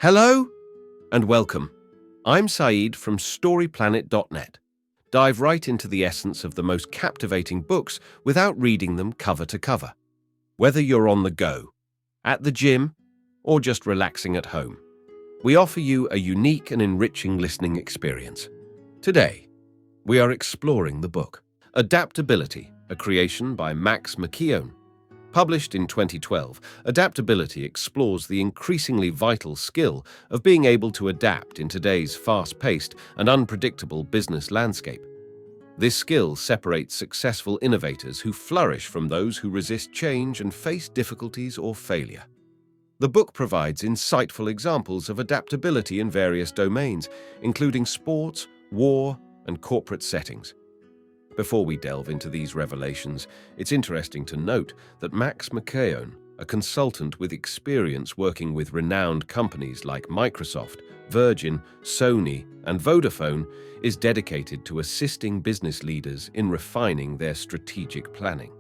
Hello and welcome. I'm Saeed from StoryPlanet.net. Dive right into the essence of the most captivating books without reading them cover to cover. Whether you're on the go, at the gym, or just relaxing at home, we offer you a unique and enriching listening experience. Today, we are exploring the book Adaptability, a creation by McKeown. Published in 2012, Adaptability explores the increasingly vital skill of being able to adapt in today's fast-paced and unpredictable business landscape. This skill separates successful innovators who flourish from those who resist change and face difficulties or failure. The book provides insightful examples of adaptability in various domains, including sports, war, and corporate settings. Before we delve into these revelations, it's interesting to note that McKeown, a consultant with experience working with renowned companies like Microsoft, Virgin, Sony, and Vodafone, is dedicated to assisting business leaders in refining their strategic planning.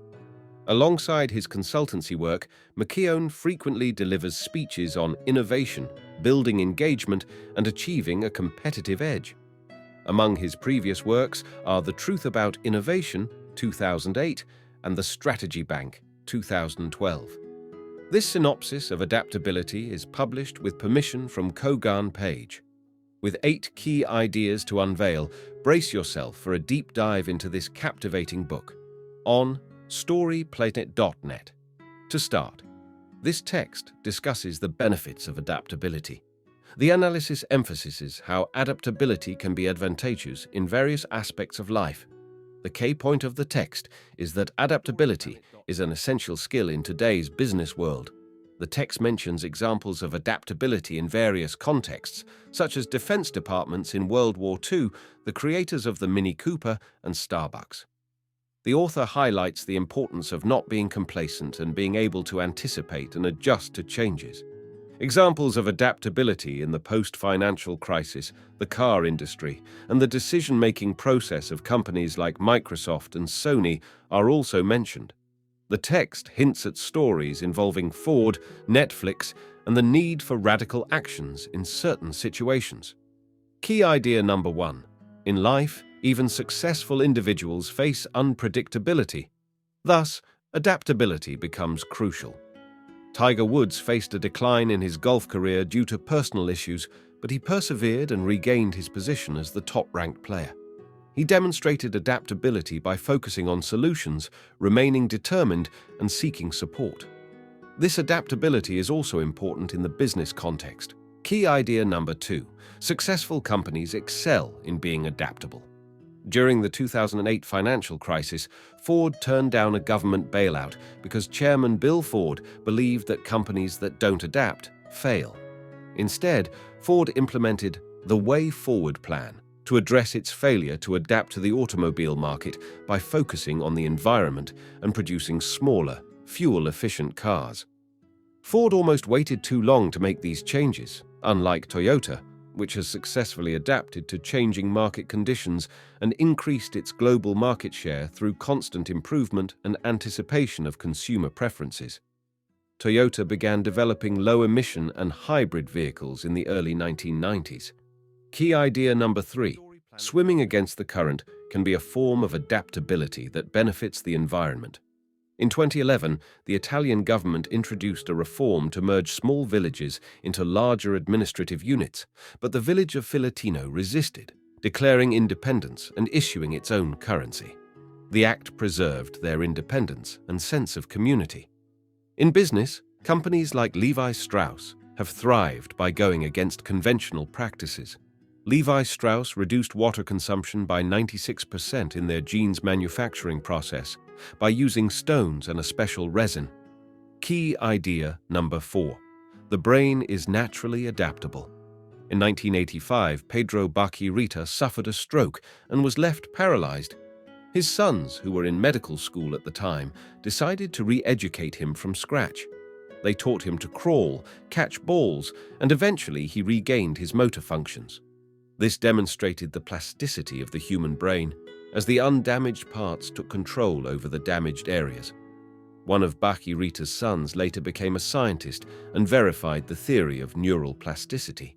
Alongside his consultancy work, McKeown frequently delivers speeches on innovation, building engagement, and achieving a competitive edge. Among his previous works are The Truth About Innovation, 2008, and The Strategy Bank, 2012. This synopsis of adaptability is published with permission from Kogan Page. With 8 key ideas to unveil, brace yourself for a deep dive into this captivating book on StoryPlanet.net. To start, this text discusses the benefits of adaptability. The analysis emphasizes how adaptability can be advantageous in various aspects of life. The key point of the text is that adaptability is an essential skill in today's business world. The text mentions examples of adaptability in various contexts, such as defense departments in World War II, the creators of the Mini Cooper, and Starbucks. The author highlights the importance of not being complacent and being able to anticipate and adjust to changes. Examples of adaptability in the post-financial crisis, the car industry, and the decision-making process of companies like Microsoft and Sony are also mentioned. The text hints at stories involving Ford, Netflix, and the need for radical actions in certain situations. Key idea number 1. In life, even successful individuals face unpredictability. Thus, adaptability becomes crucial. Tiger Woods faced a decline in his golf career due to personal issues, but he persevered and regained his position as the top-ranked player. He demonstrated adaptability by focusing on solutions, remaining determined, and seeking support. This adaptability is also important in the business context. Key idea number 2. Successful companies excel in being adaptable. During the 2008 financial crisis, Ford turned down a government bailout because Chairman Bill Ford believed that companies that don't adapt fail. Instead, Ford implemented the Way Forward plan to address its failure to adapt to the automobile market by focusing on the environment and producing smaller, fuel-efficient cars. Ford almost waited too long to make these changes, unlike Toyota, which has successfully adapted to changing market conditions and increased its global market share through constant improvement and anticipation of consumer preferences. Toyota began developing low-emission and hybrid vehicles in the early 1990s. Key idea number 3. Swimming against the current can be a form of adaptability that benefits the environment. In 2011, the Italian government introduced a reform to merge small villages into larger administrative units, but the village of Filatino resisted, declaring independence and issuing its own currency. The act preserved their independence and sense of community. In business, companies like Levi Strauss have thrived by going against conventional practices. Levi Strauss reduced water consumption by 96% in their jeans manufacturing process by using stones and a special resin. Key idea number 4. The brain is naturally adaptable. In 1985, Pedro Barquirita suffered a stroke and was left paralyzed. His sons, who were in medical school at the time, decided to re-educate him from scratch. They taught him to crawl, catch balls, and eventually he regained his motor functions. This demonstrated the plasticity of the human brain, as the undamaged parts took control over the damaged areas. One of Rita's sons later became a scientist and verified the theory of neural plasticity.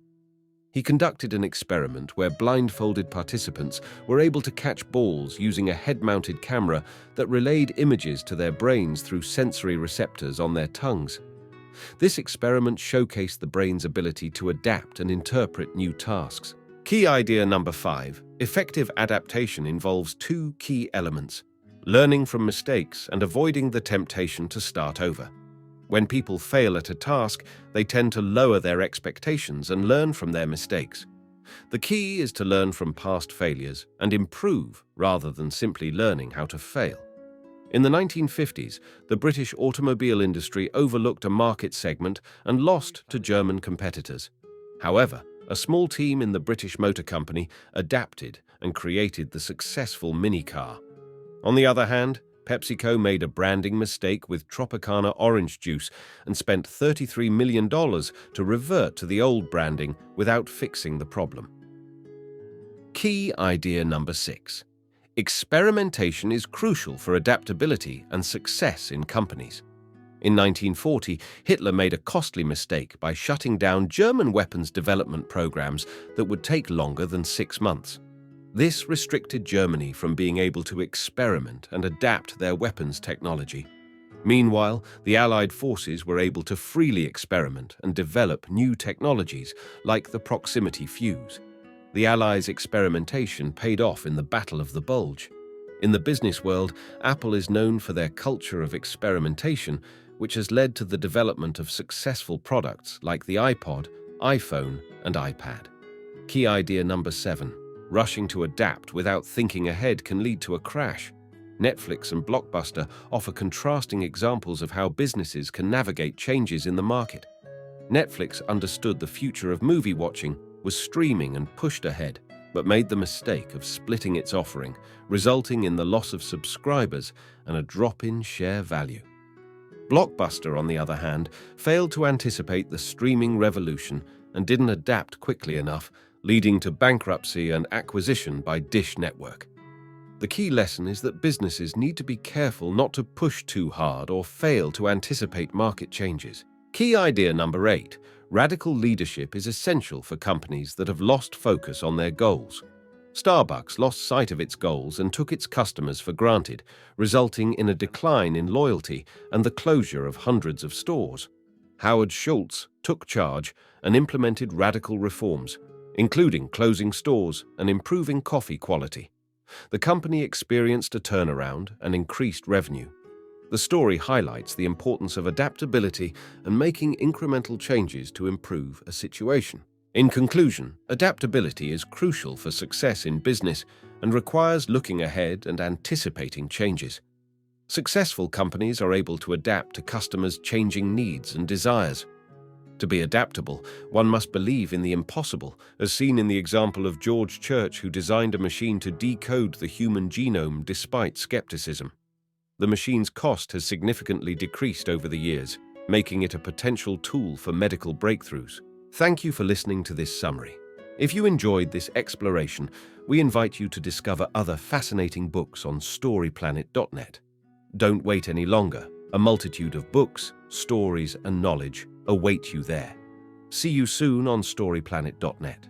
He conducted an experiment where blindfolded participants were able to catch balls using a head-mounted camera that relayed images to their brains through sensory receptors on their tongues. This experiment showcased the brain's ability to adapt and interpret new tasks. Key idea number 5. Effective adaptation involves two key elements: learning from mistakes and avoiding the temptation to start over. When people fail at a task, they tend to lower their expectations and learn from their mistakes. The key is to learn from past failures and improve rather than simply learning how to fail. In the 1950s, the British automobile industry overlooked a market segment and lost to German competitors. However, a small team in the British Motor Company adapted and created the successful minicar. On the other hand, PepsiCo made a branding mistake with Tropicana orange juice and spent $33 million to revert to the old branding without fixing the problem. Key idea number 6. Experimentation is crucial for adaptability and success in companies. In 1940, Hitler made a costly mistake by shutting down German weapons development programs that would take longer than 6 months. This restricted Germany from being able to experiment and adapt their weapons technology. Meanwhile, the Allied forces were able to freely experiment and develop new technologies like the proximity fuse. The Allies' experimentation paid off in the Battle of the Bulge. In the business world, Apple is known for their culture of experimentation, which has led to the development of successful products like the iPod, iPhone, and iPad. Key idea number 7. Rushing to adapt without thinking ahead can lead to a crash. Netflix and Blockbuster offer contrasting examples of how businesses can navigate changes in the market. Netflix understood the future of movie watching was streaming and pushed ahead, but made the mistake of splitting its offering, resulting in the loss of subscribers and a drop in share value. Blockbuster, on the other hand, failed to anticipate the streaming revolution and didn't adapt quickly enough, leading to bankruptcy and acquisition by Dish Network. The key lesson is that businesses need to be careful not to push too hard or fail to anticipate market changes. Key idea number 8. Radical leadership is essential for companies that have lost focus on their goals. Starbucks lost sight of its goals and took its customers for granted, resulting in a decline in loyalty and the closure of hundreds of stores. Howard Schultz took charge and implemented radical reforms, including closing stores and improving coffee quality. The company experienced a turnaround and increased revenue. The story highlights the importance of adaptability and making incremental changes to improve a situation. In conclusion, adaptability is crucial for success in business and requires looking ahead and anticipating changes. Successful companies are able to adapt to customers' changing needs and desires. To be adaptable, one must believe in the impossible, as seen in the example of George Church, who designed a machine to decode the human genome despite skepticism. The machine's cost has significantly decreased over the years, making it a potential tool for medical breakthroughs. Thank you for listening to this summary. If you enjoyed this exploration, we invite you to discover other fascinating books on storyplanet.net. Don't wait any longer. A multitude of books, stories, and knowledge await you there. See you soon on storyplanet.net.